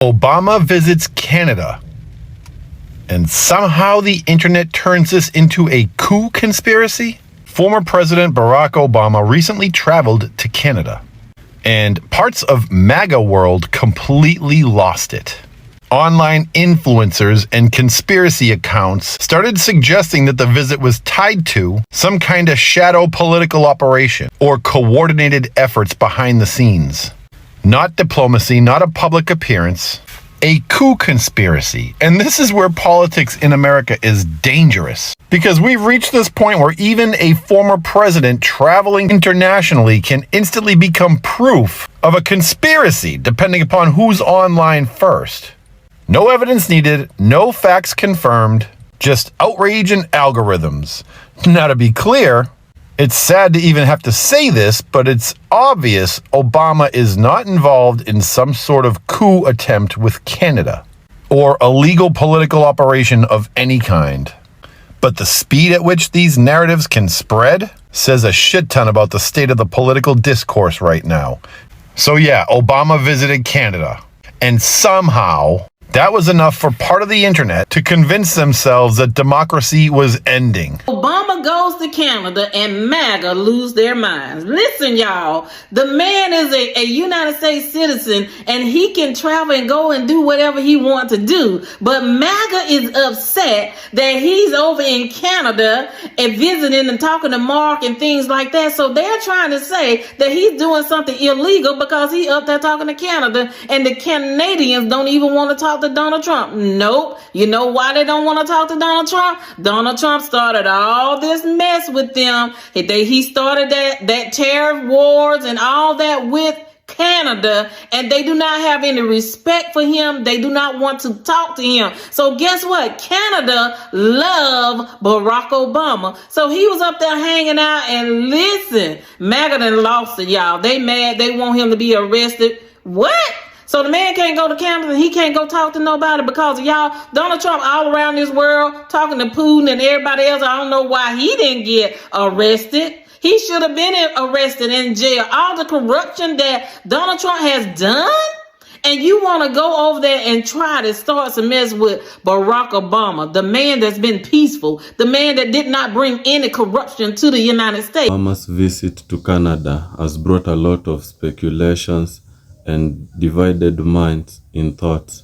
Obama visits Canada. And somehow the internet turns this into a coup conspiracy? Former President Barack Obama recently traveled to Canada, and parts of Maga world completely lost it. Online influencers and conspiracy accounts started suggesting that the visit was tied to some kind of shadow political operation or coordinated efforts behind the scenes. Not diplomacy, not a public appearance, a coup conspiracy. And this is where politics in America is dangerous, because we've reached this point where even a former president traveling internationally can instantly become proof of a conspiracy, depending upon who's online first. No evidence needed, no facts confirmed, just outrage and algorithms. Now, to be clear, it's sad to even have to say this, but it's obvious Obama is not involved in some sort of coup attempt with Canada or a legal political operation of any kind. But the speed at which these narratives can spread says a shit ton about the state of the political discourse right now. So yeah, Obama visited Canada, and somehow that was enough for part of the internet to convince themselves that democracy was ending. Obama goes to Canada and MAGA lose their minds. Listen, y'all, the man is a United States citizen and he can travel and go and do whatever he wants to do. But MAGA is upset that he's over in Canada and visiting and talking to Mark and things like that. So they're trying to say that he's doing something illegal because he up there talking to Canada, and the Canadians don't even want to talk to Donald Trump. Nope. You know why they don't want to talk to Donald Trump? Donald Trump started all this mess with them. He started that tariff wars and all that with Canada, and they do not have any respect for him. They do not want to talk to him. So guess what? Canada love Barack Obama. So he was up there hanging out, and listen, MAGA done lost it, y'all. They mad. They want him to be arrested. What? So the man can't go to Canada, he can't go talk to nobody because of y'all. Donald Trump all around this world talking to Putin and everybody else. I don't know why he didn't get arrested. He should have been arrested in jail. All the corruption that Donald Trump has done, and you want to go over there and try to start some mess with Barack Obama, the man that's been peaceful, the man that did not bring any corruption to the United States. Obama's visit to Canada has brought a lot of speculations and divided minds in thoughts.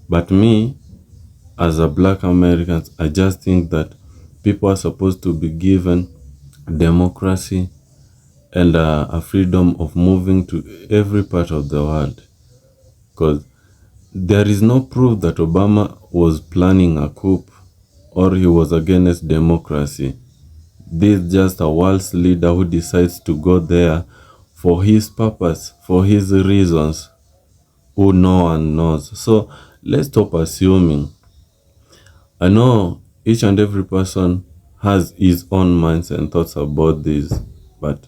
But me, as a black American, I just think that people are supposed to be given democracy and a freedom of moving to every part of the world. Because there is no proof that Obama was planning a coup or he was against democracy. This is just a world's leader who decides to go there for his purpose, for his reasons, who no one knows. So let's stop assuming. I know each and every person has his own minds and thoughts about this, but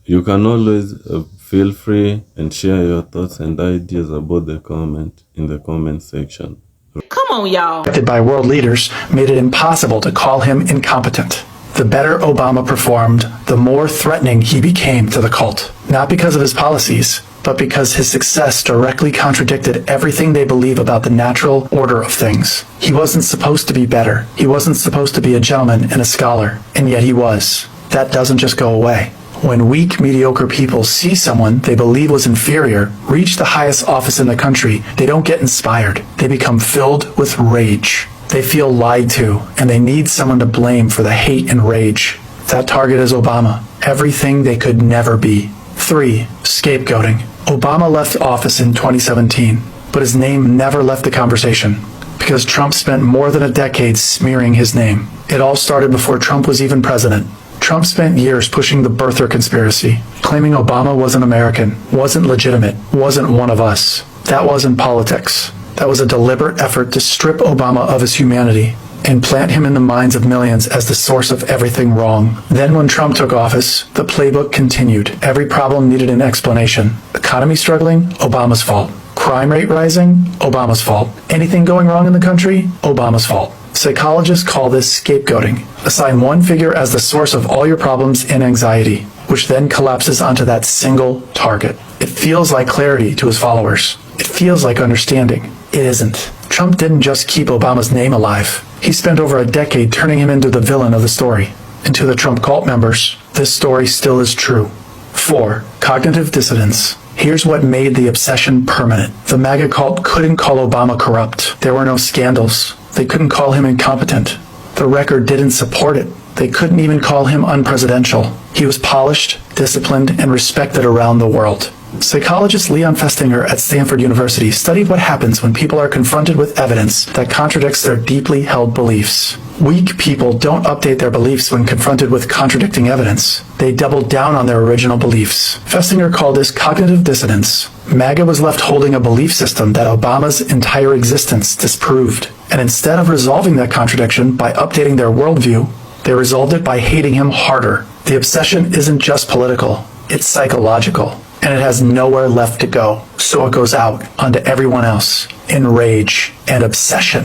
you can always feel free and share your thoughts and ideas about the comment in the comment section. Come on, y'all. By world leaders made it impossible to call him incompetent. The better Obama performed, the more threatening he became to the cult. Not because of his policies, but because his success directly contradicted everything they believe about the natural order of things. He wasn't supposed to be better. He wasn't supposed to be a gentleman and a scholar, and yet he was. That doesn't just go away. When weak, mediocre people see someone they believe was inferior reach the highest office in the country, they don't get inspired. They become filled with rage. They feel lied to, and they need someone to blame for the hate and rage. That target is Obama. Everything they could never be. 3. Scapegoating. Obama left office in 2017, but his name never left the conversation, because Trump spent more than a decade smearing his name. It all started before Trump was even president. Trump spent years pushing the birther conspiracy, claiming Obama wasn't American, wasn't legitimate, wasn't one of us. That wasn't politics. That was a deliberate effort to strip Obama of his humanity and plant him in the minds of millions as the source of everything wrong. Then when Trump took office, the playbook continued. Every problem needed an explanation. Economy struggling? Obama's fault. Crime rate rising? Obama's fault. Anything going wrong in the country? Obama's fault. Psychologists call this scapegoating. Assign one figure as the source of all your problems and anxiety, which then collapses onto that single target. It feels like clarity to his followers. It feels like understanding. It isn't. Trump didn't just keep Obama's name alive. He spent over a decade turning him into the villain of the story. And to the Trump cult members, this story still is true. 4. Cognitive dissonance. Here's what made the obsession permanent. The Maga cult couldn't call Obama corrupt. There were no scandals. They couldn't call him incompetent. The record didn't support it. They couldn't even call him unpresidential. He was polished, disciplined, and respected around the world. Psychologist Leon Festinger at Stanford University studied what happens when people are confronted with evidence that contradicts their deeply held beliefs. Weak people don't update their beliefs when confronted with contradicting evidence. They double down on their original beliefs. Festinger called this cognitive dissonance. MAGA was left holding a belief system that Obama's entire existence disproved. And instead of resolving that contradiction by updating their worldview, they resolved it by hating him harder. The obsession isn't just political, it's psychological. And it has nowhere left to go, so it goes out onto everyone else in rage and obsession.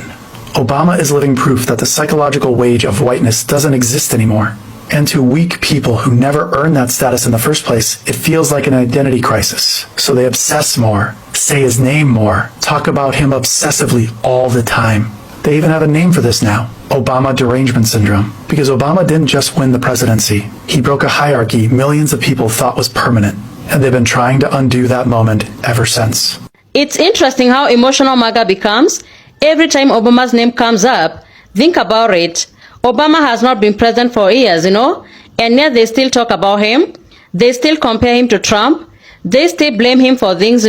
Obama is living proof that the psychological wage of whiteness doesn't exist anymore. And to weak people who never earned that status in the first place, it feels like an identity crisis. So they obsess more, say his name more, talk about him obsessively all the time. They even have a name for this now, Obama derangement syndrome. Because Obama didn't just win the presidency. He broke a hierarchy millions of people thought was permanent. And they've been trying to undo that moment ever since. It's interesting how emotional MAGA becomes every time Obama's name comes up. Think about it. Obama has not been president for years, and yet they still talk about him. They still compare him to Trump. They still blame him for things,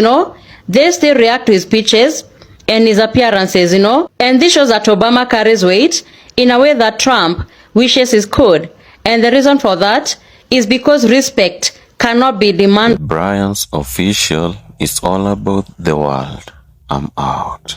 They still react to his speeches and his appearances, And this shows that Obama carries weight in a way that Trump wishes he could. And the reason for that is because respect cannot be demanded. Brian's Official is all about the world. I'm out.